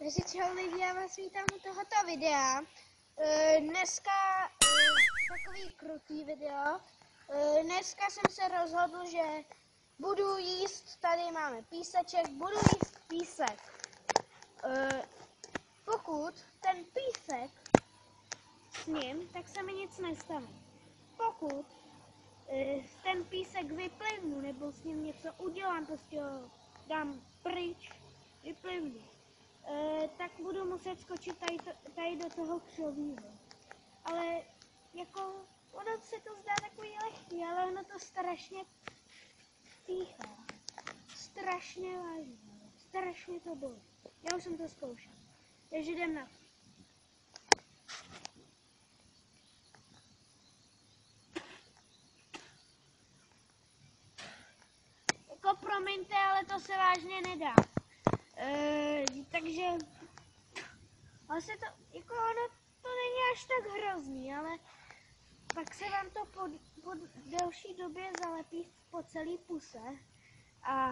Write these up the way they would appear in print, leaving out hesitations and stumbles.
Takže čau lidi, já vás vítám u tohoto videa. Dneska takový krutý video. Dneska jsem se rozhodl, že budu jíst, tady máme píseček, budu jíst písek. Pokud ten písek s ním, tak se mi nic nestane. Pokud ten písek vyplivnu, nebo s ním něco udělám, prostě ho dám pryč, vyplivnu, tak budu muset skočit tady do toho křovího. Ale jako, ono se to zdá takový lehký, ale ono to strašně píchá. Strašně vážně, strašně to bolí. Já už jsem to zkoušel. Takže jdem na to. Jako promiňte, ale to se vážně nedá. Takže vlastně to, jako ono, to není až tak hrozný, ale pak se vám to po delší době zalepí po celý puse a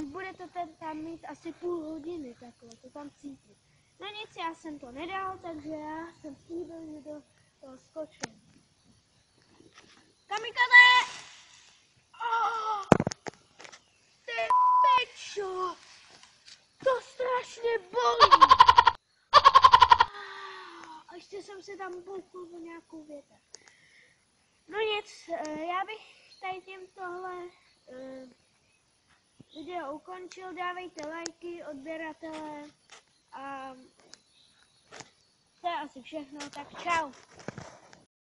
bude to tam mít asi půl hodiny takhle, to tam cítit. No nic, já jsem to nedal, takže já jsem slíbil, že do toho skočím. Kamikaze! Oh, ty pečo! To strašně bolí! A ještě jsem se tam bouknul do nějakou větev. No nic, já bych tady tím tohle video ukončil. Dávejte lajky, odběratele a to je asi všechno, tak čau.